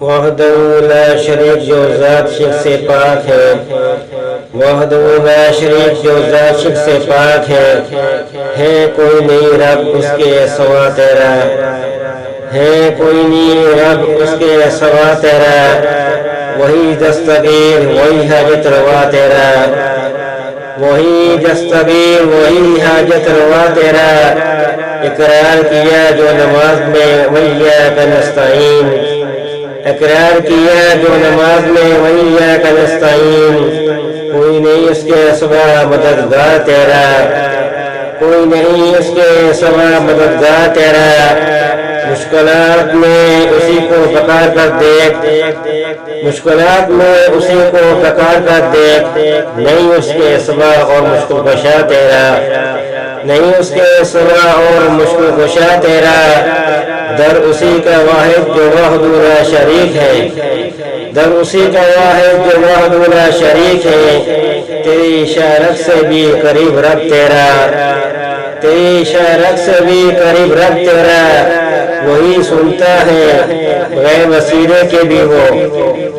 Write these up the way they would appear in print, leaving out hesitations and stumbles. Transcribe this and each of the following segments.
وحدہ لا شریک جو ذات شرک سے پاک ہے، وحدہ لا شریک جو ذات شرک سے پاک ہے کوئی نہیں رب اس کے سوا تیرا، ہے کوئی نہیں رب اس کے سوا تیرا، وہی دستگیر وہی حاجت روا تیرا، وہی دستگیر وہی حاجت روا تیرا، اقرار کیا جو نماز میں وإياک نستعین، اقرار کیا جو نماز میں وإياک نستعین، کوئی نہیں اس کے سوا مددگار تیرا، کوئی نہیں اس کے سوا مددگار تیرا، مشکلات میں اسی کو پکار کر دیکھ، مشکلات میں اسی کو پکار کر دیکھ، نہیں اس کے سوا اور مشکل کشا تیرا، نہیں اس کے سوا اور مشکل کشا تیرا، در اسی کا واحد جو وحدہ لا شریک ہے، در اسی کا واحد جو وحدہ لا شریک ہے، تیری شارک سے بھی قریب رب تیرا، تیری شارک سے بھی قریب رب تیرا، وہی سنتا ہے بغیر وسیلے کے بھی وہ،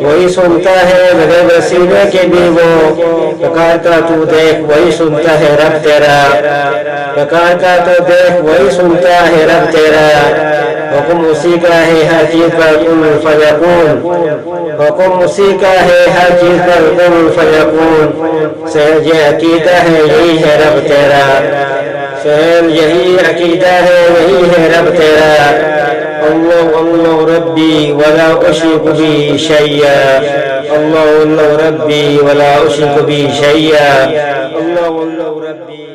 وہی سنتا ہے بغیر وسیلے کے بھی وہ، پکار کا تو دیکھ وہی سنتا ہے رب تیرا، پکار کا تو دیکھ وہی سنتا ہے رب تیرا، حکم اسی کا ہے ہر چیز پر کن فیکون، حکم اسی کا ہے ہر چیز پر کن فیکون، سہج عقیدہ ہے یہی ہے رب تیرا، سہل یہی عقیدہ ہے یہی ہے رب تیرا، اللہ اللہ ربی ولا اشرک بہ شیئا، اللہ اللہ ربی ولا اشرک بہ شیئا، اللہ اللہ ربی